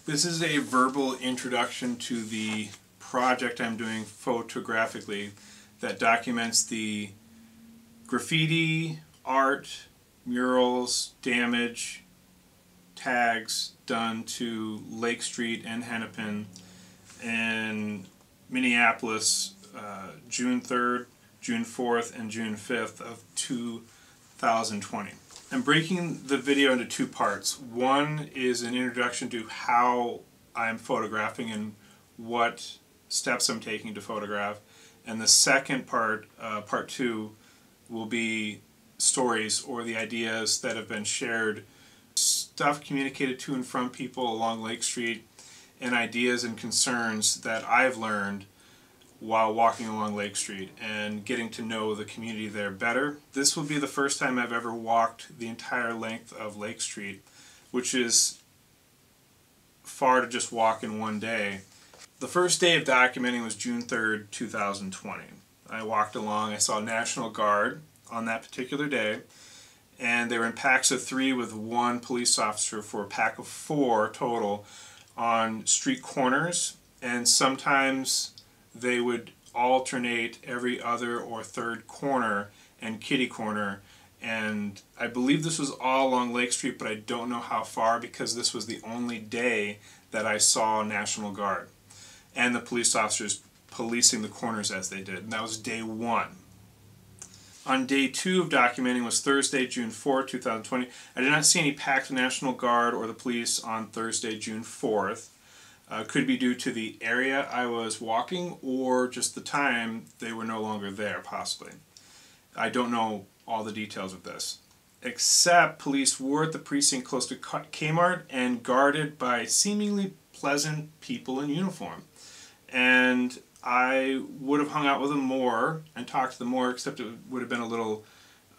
This is a verbal introduction to the project I'm doing photographically that documents the graffiti, art, murals, damage, tags done to Lake Street and Hennepin in Minneapolis June 3rd, June 4th, and June 5th of 2020. I'm breaking the video into two parts. One is an introduction to how I'm photographing and what steps I'm taking to photograph. And the second part, part two, will be stories or the ideas that have been shared, stuff communicated to and from people along Lake Street, and ideas and concerns that I've learned while walking along Lake Street and getting to know the community there better. This will be the first time I've ever walked the entire length of Lake Street, which is far to just walk in one day. The first day of documenting was June 3rd, 2020. I walked along, I saw National Guard on that particular day, and they were in packs of 3 with 1 police officer for a pack of 4 total on street corners, and sometimes they would alternate every other or third corner and kitty corner, and I believe this was all along Lake Street, but I don't know how far because this was the only day that I saw National Guard and the police officers policing the corners as they did, and that was day 1. On day 2 of documenting was Thursday, June 4, 2020. I did not see any packed National Guard or the police on Thursday, June 4th. Could be due to the area I was walking or just the time they were no longer there, possibly. I don't know all the details of this. Except police were at the precinct close to Kmart and guarded by seemingly pleasant people in uniform. And I would have hung out with them more and talked to them more, except it would have been a little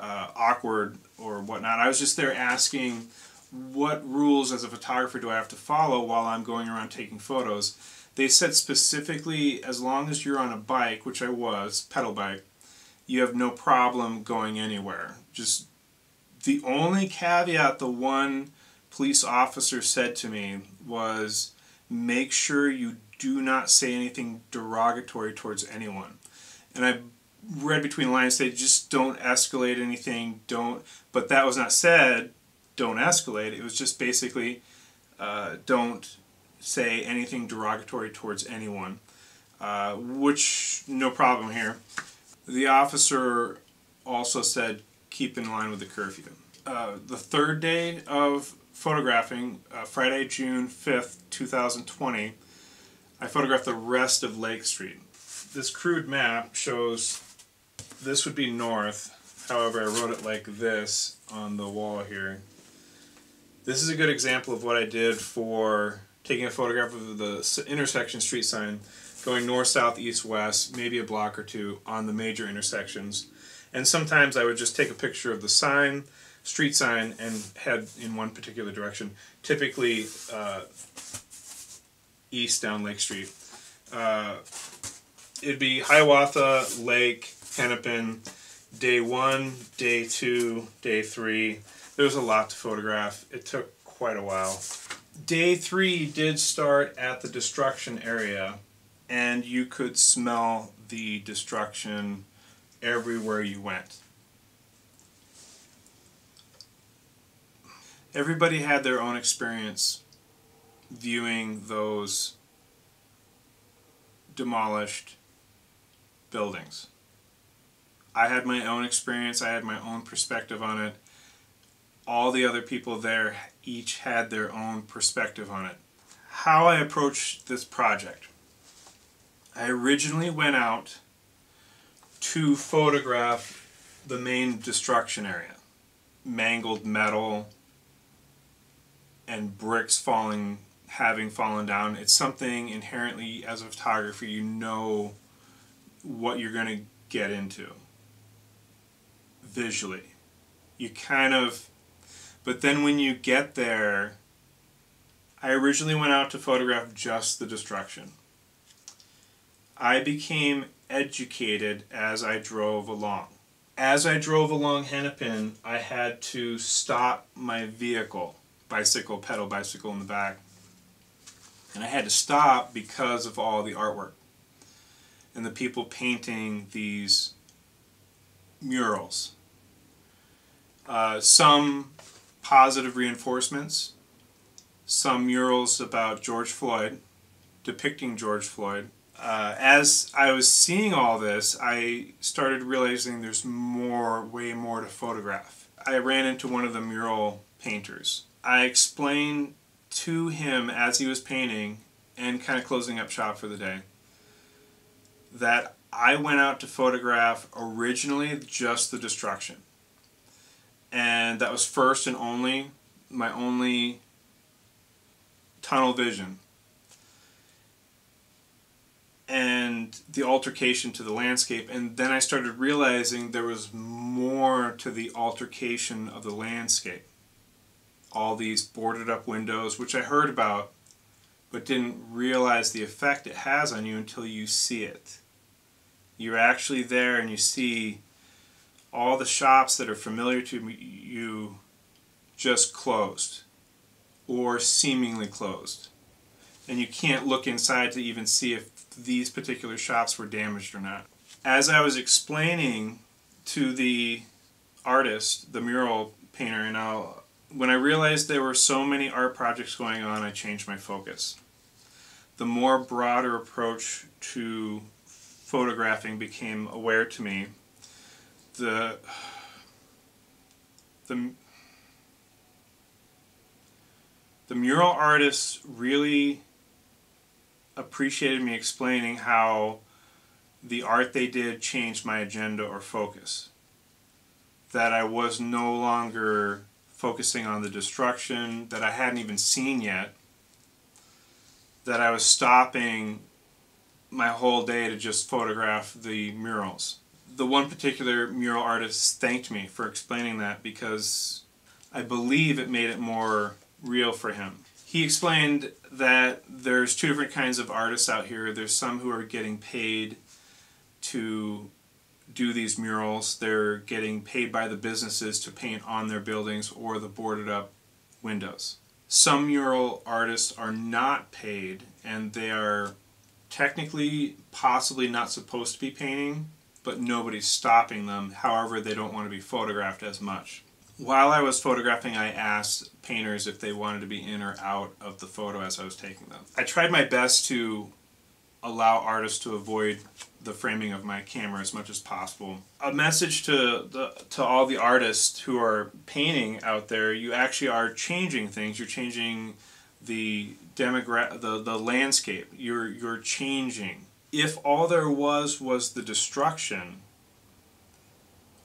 awkward or whatnot. I was just there asking, what rules as a photographer do I have to follow while I'm going around taking photos? They said specifically, as long as you're on a bike, which I was, pedal bike, you have no problem going anywhere. Just the only caveat the one police officer said to me was, make sure you do not say anything derogatory towards anyone. And I read between the lines, say just don't escalate anything, don't, but that was not said, don't escalate. It was just basically don't say anything derogatory towards anyone, which no problem here. The officer also said keep in line with the curfew. The third day of photographing, Friday, June 5th, 2020, I photographed the rest of Lake Street. This crude map shows this would be north, however I wrote it like this on the wall here. This is a good example of what I did for taking a photograph of the intersection street sign, going north, south, east, west, maybe a block or two on the major intersections. And sometimes I would just take a picture of the sign, street sign, and head in one particular direction, typically east down Lake Street. It'd be Hiawatha, Lake, Hennepin, day 1, day 2, day 3. There was a lot to photograph. It took quite a while. Day 3 did start at the destruction area, and you could smell the destruction everywhere you went. Everybody had their own experience viewing those demolished buildings. I had my own experience, I had my own perspective on it. All the other people there each had their own perspective on it. How I approached this project. I originally went out to photograph the main destruction area. Mangled metal and bricks having fallen down. It's something inherently, as a photographer, you know what you're going to get into visually. You kind of, but then when you get there, I originally went out to photograph just the destruction. I became educated as I drove along. As I drove along Hennepin, I had to stop my vehicle, bicycle, pedal bicycle in the back, And I had to stop because of all the artwork and the people painting these murals. Some positive reinforcements, some murals about George Floyd, depicting George Floyd. As I was seeing all this, I started realizing there's way more to photograph. I ran into one of the mural painters. I explained to him as he was painting and kind of closing up shop for the day that I went out to photograph originally just the destruction. And that was first and only, my only tunnel vision. And the altercation to the landscape. And then I started realizing there was more to the altercation of the landscape. All these boarded up windows, which I heard about, but didn't realize the effect it has on you until you see it. You're actually there and you see all the shops that are familiar to you just closed or seemingly closed. And you can't look inside to even see if these particular shops were damaged or not. As I was explaining to the artist, the mural painter, and when I realized there were so many art projects going on, I changed my focus. The more broader approach to photographing became aware to me. The mural artists really appreciated me explaining how the art they did changed my agenda or focus. That I was no longer focusing on the destruction that I hadn't even seen yet. That I was stopping my whole day to just photograph the murals. The one particular mural artist thanked me for explaining that because I believe it made it more real for him. He explained that there's two different kinds of artists out here. There's some who are getting paid to do these murals. They're getting paid by the businesses to paint on their buildings or the boarded up windows. Some mural artists are not paid and they are technically possibly not supposed to be painting, but nobody's stopping them. However, they don't want to be photographed as much. While I was photographing, I asked painters if they wanted to be in or out of the photo as I was taking them. I tried my best to allow artists to avoid the framing of my camera as much as possible. A message to all the artists who are painting out there: you actually are changing things. You're changing the the landscape. You're changing. If all there was the destruction,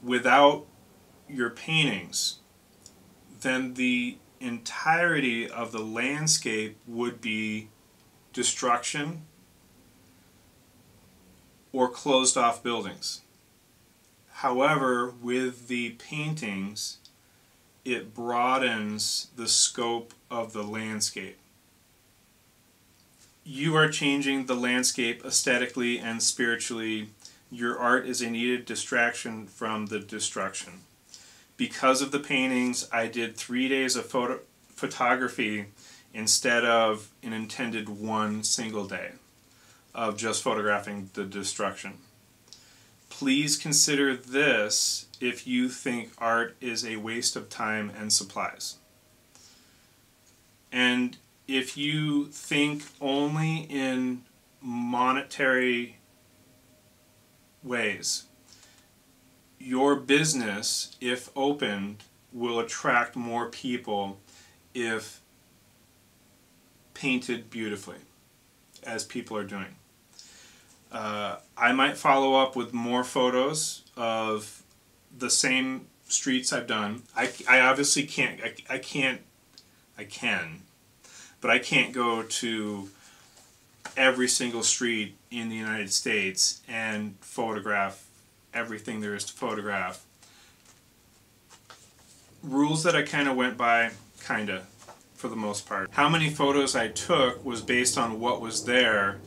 without your paintings, then the entirety of the landscape would be destruction or closed off buildings. However, with the paintings, it broadens the scope of the landscape. You are changing the landscape aesthetically and spiritually. Your art is a needed distraction from the destruction. Because of the paintings, I did 3 days of photography instead of an intended one single day of just photographing the destruction. Please consider this if you think art is a waste of time and supplies. And if you think only in monetary ways, your business, if opened, will attract more people if painted beautifully, as people are doing. I might follow up with more photos of the same streets I've done. I obviously can't, I can, but I can't go to every single street in the United States and photograph everything there is to photograph. Rules that I kind of went by, for the most part. How many photos I took was based on what was there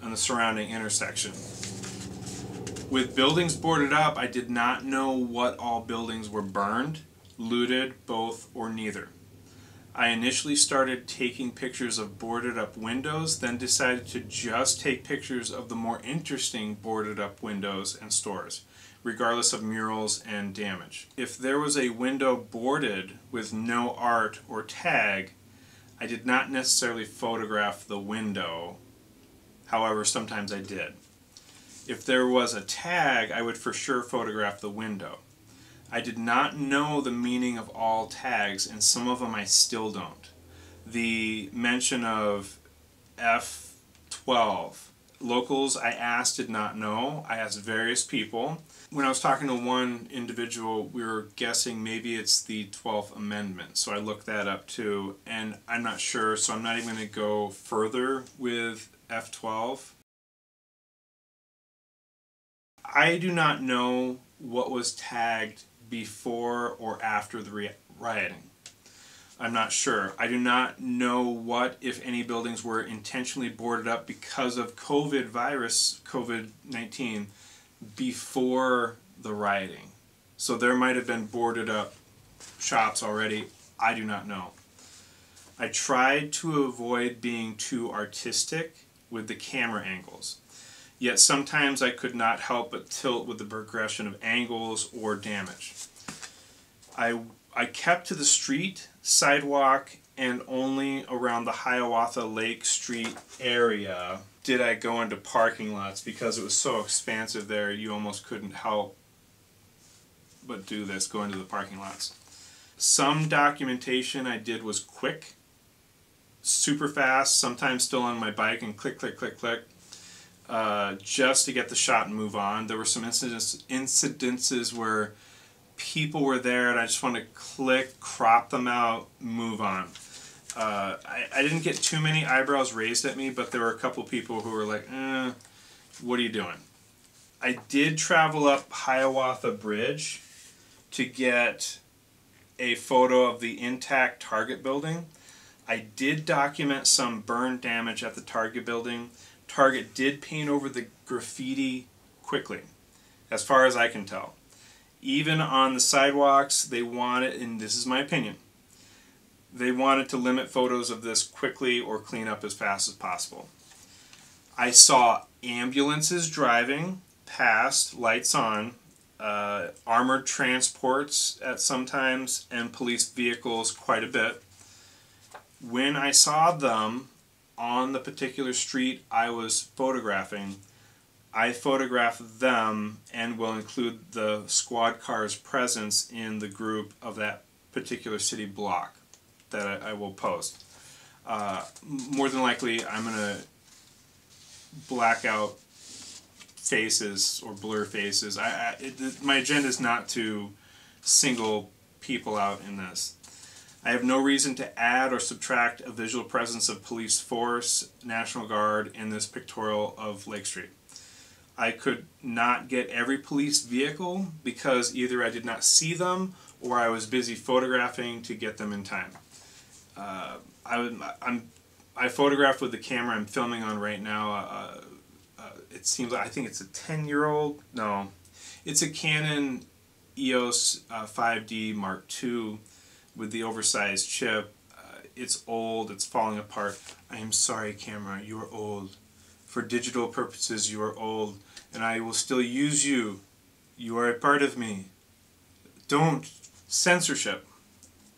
on the surrounding intersection. With buildings boarded up, I did not know what all buildings were burned, looted, both, or neither. I initially started taking pictures of boarded up windows, then decided to just take pictures of the more interesting boarded up windows and stores, regardless of murals and damage. If there was a window boarded with no art or tag, I did not necessarily photograph the window. However, sometimes I did. If there was a tag, I would for sure photograph the window. I did not know the meaning of all tags, and some of them I still don't. The mention of F12. Locals I asked did not know. I asked various people. When I was talking to one individual, we were guessing maybe it's the 12th Amendment. So I looked that up too, and I'm not sure, so I'm not even going to go further with F12. I do not know what was tagged before or after the rioting. I'm not sure. I do not know what, if any, buildings were intentionally boarded up because of COVID-19, before the rioting. So there might have been boarded up shops already. I do not know. I tried to avoid being too artistic with the camera angles. Yet sometimes I could not help but tilt with the progression of angles or damage. I kept to the street, sidewalk, and only around the Hiawatha Lake Street area did I go into parking lots, because it was so expansive there you almost couldn't help but do this, go into the parking lots. Some documentation I did was quick, super fast, sometimes still on my bike and click, click, click, click. Just to get the shot and move on. There were some incidences where people were there and I just wanted to click, crop them out, move on. I didn't get too many eyebrows raised at me, but there were a couple people who were like, what are you doing? I did travel up Hiawatha Bridge to get a photo of the intact Target building. I did document some burn damage at the Target building. Target did paint over the graffiti quickly, as far as I can tell. Even on the sidewalks, they wanted, and this is my opinion, they wanted to limit photos of this quickly or clean up as fast as possible. I saw ambulances driving past, lights on, armored transports at sometimes, and police vehicles quite a bit. When I saw them on the particular street I was photographing, I photographed them and will include the squad car's presence in the group of that particular city block that I will post. More than likely I'm going to black out faces or blur faces. My agenda is not to single people out in this. I have no reason to add or subtract a visual presence of police force, National Guard in this pictorial of Lake Street. I could not get every police vehicle because either I did not see them or I was busy photographing to get them in time. I photographed with the camera I'm filming on right now. It seems like, I think it's a 10-year-old. No, it's a Canon EOS 5D Mark II with the oversized chip. It's old, it's falling apart. I am sorry, camera, you are old. For digital purposes, you are old, and I will still use you. You are a part of me. Don't. Censorship.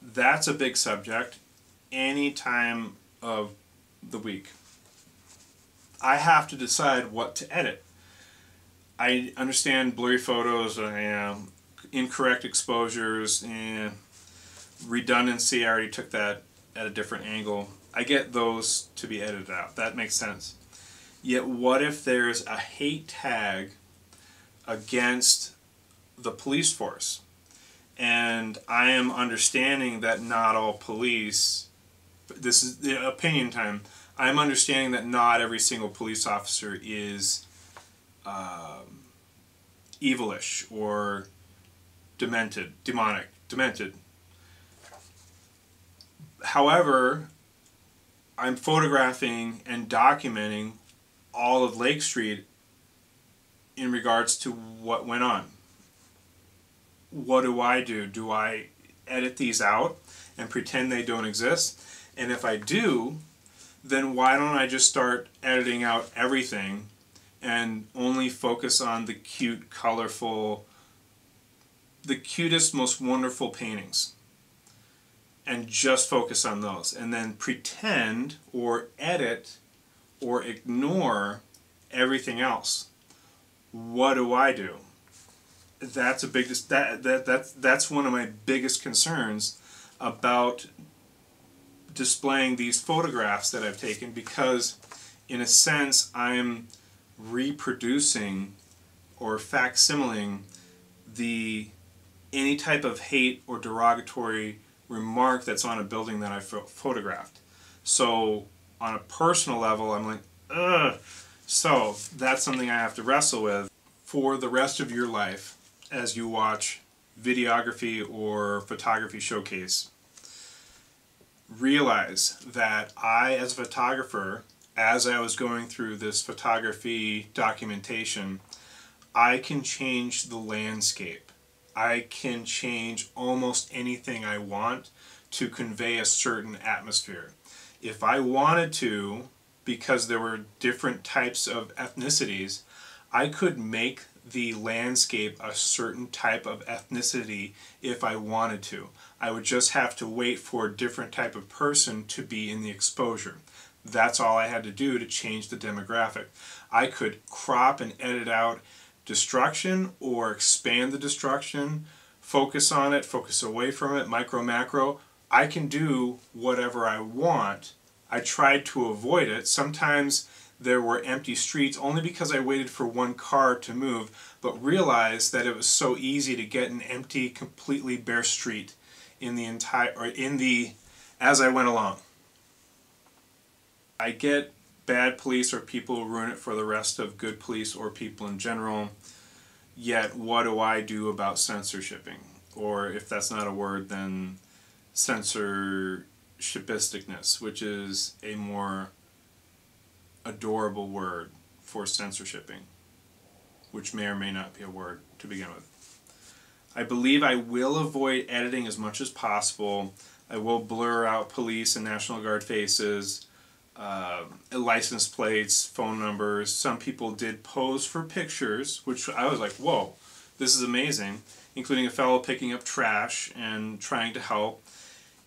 That's a big subject any time of the week. I have to decide what to edit. I understand blurry photos, incorrect exposures, redundancy. I already took that at a different angle. I get those to be edited out. That makes sense. Yet what if there's a hate tag against the police force? And I am understanding that not all police, this is the opinion time, I'm understanding that not every single police officer is evilish or demented. However, I'm photographing and documenting all of Lake Street in regards to what went on. What do? Do I edit these out and pretend they don't exist? And if I do, then why don't I just start editing out everything and only focus on the cute, colorful, the cutest, most wonderful paintings, and just focus on those, and then pretend or edit or ignore everything else? What do I do? That's a big that's one of my biggest concerns about displaying these photographs that I've taken, because in a sense I'm reproducing or facsimiling any type of hate or derogatory remark that's on a building that I photographed. So on a personal level, I'm like, ugh. So that's something I have to wrestle with for the rest of your life as you watch videography or photography showcase. Realize that I, as a photographer, as I was going through this photography documentation, I can change the landscape. I can change almost anything I want to convey a certain atmosphere. If I wanted to, because there were different types of ethnicities, I could make the landscape a certain type of ethnicity if I wanted to. I would just have to wait for a different type of person to be in the exposure. That's all I had to do to change the demographic. I could crop and edit out destruction or expand the destruction, focus on it, focus away from it, micro, macro. I can do whatever I want. I tried to avoid it. Sometimes there were empty streets only because I waited for one car to move, but realized that it was so easy to get an empty, completely bare street as I went along. I get bad police or people who ruin it for the rest of good police or people in general, yet what do I do about censorshipping? Or if that's not a word, then censorshipisticness, which is a more adorable word for censorshipping, which may or may not be a word to begin with. I believe I will avoid editing as much as possible. I will blur out police and National Guard faces, license plates, phone numbers. Some people did pose for pictures, which I was like, whoa, this is amazing, including a fellow picking up trash and trying to help.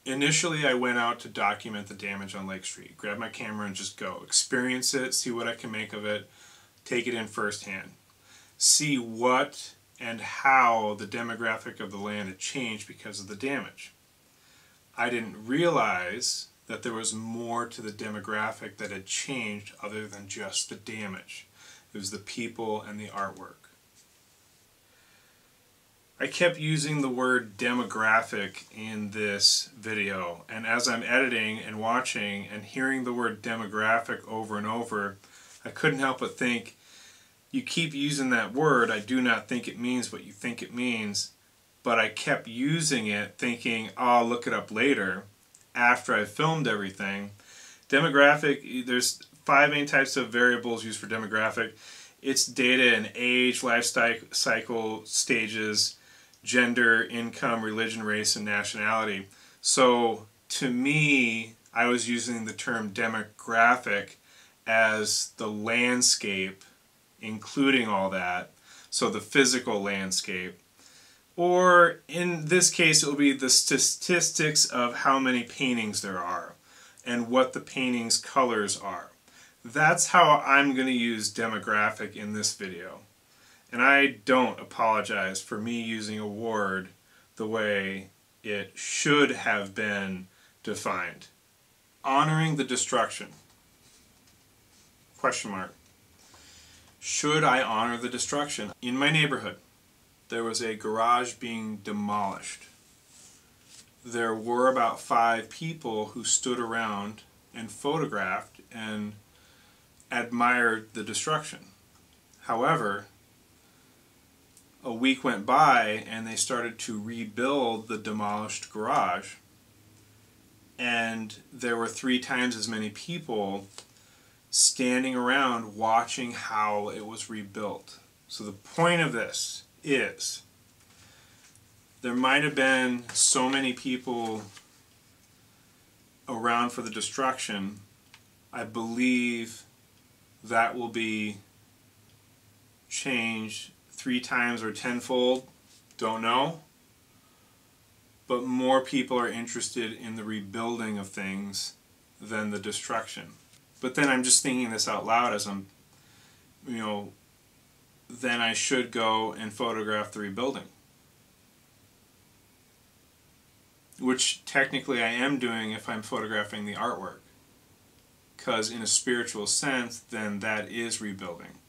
Initially, I went out to document the damage on Lake Street, grab my camera and just go, experience it, see what I can make of it, take it in firsthand, see what and how the demographic of the land had changed because of the damage. I didn't realize that there was more to the demographic that had changed other than just the damage. It was the people and the artwork. I kept using the word demographic in this video, and as I'm editing and watching and hearing the word demographic over and over, I couldn't help but think, you keep using that word, I do not think it means what you think it means, but I kept using it thinking, oh, I'll look it up later after I filmed everything. Demographic, there's 5 main types of variables used for demographic. It's data and age, life cycle stages, gender, income, religion, race, and nationality. So to me, I was using the term demographic as the landscape, including all that, so the physical landscape. Or in this case, it will be the statistics of how many paintings there are and what the painting's colors are. That's how I'm going to use demographic in this video. And I don't apologize for me using a word the way it should have been defined. Honoring the destruction. Question mark. Should I honor the destruction? In my neighborhood, there was a garage being demolished. There were about 5 people who stood around and photographed and admired the destruction. However, a week went by and they started to rebuild the demolished garage, and there were 3 times as many people standing around watching how it was rebuilt. So the point of this is, there might have been so many people around for the destruction, I believe that will be changed 3 times or tenfold. Don't know. But more people are interested in the rebuilding of things than the destruction. But then I'm just thinking this out loud as I'm, then I should go and photograph the rebuilding. Which technically I am doing if I'm photographing the artwork. Because in a spiritual sense, then that is rebuilding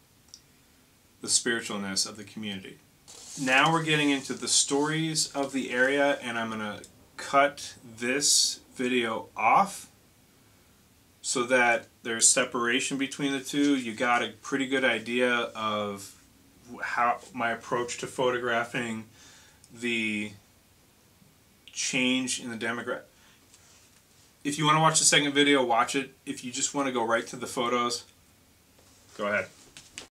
the spiritualness of the community. Now we're getting into the stories of the area, and I'm going to cut this video off so that there's separation between the two. You got a pretty good idea of how my approach to photographing the change in the demographic. If you want to watch the second video, watch it. If you just want to go right to the photos, go ahead.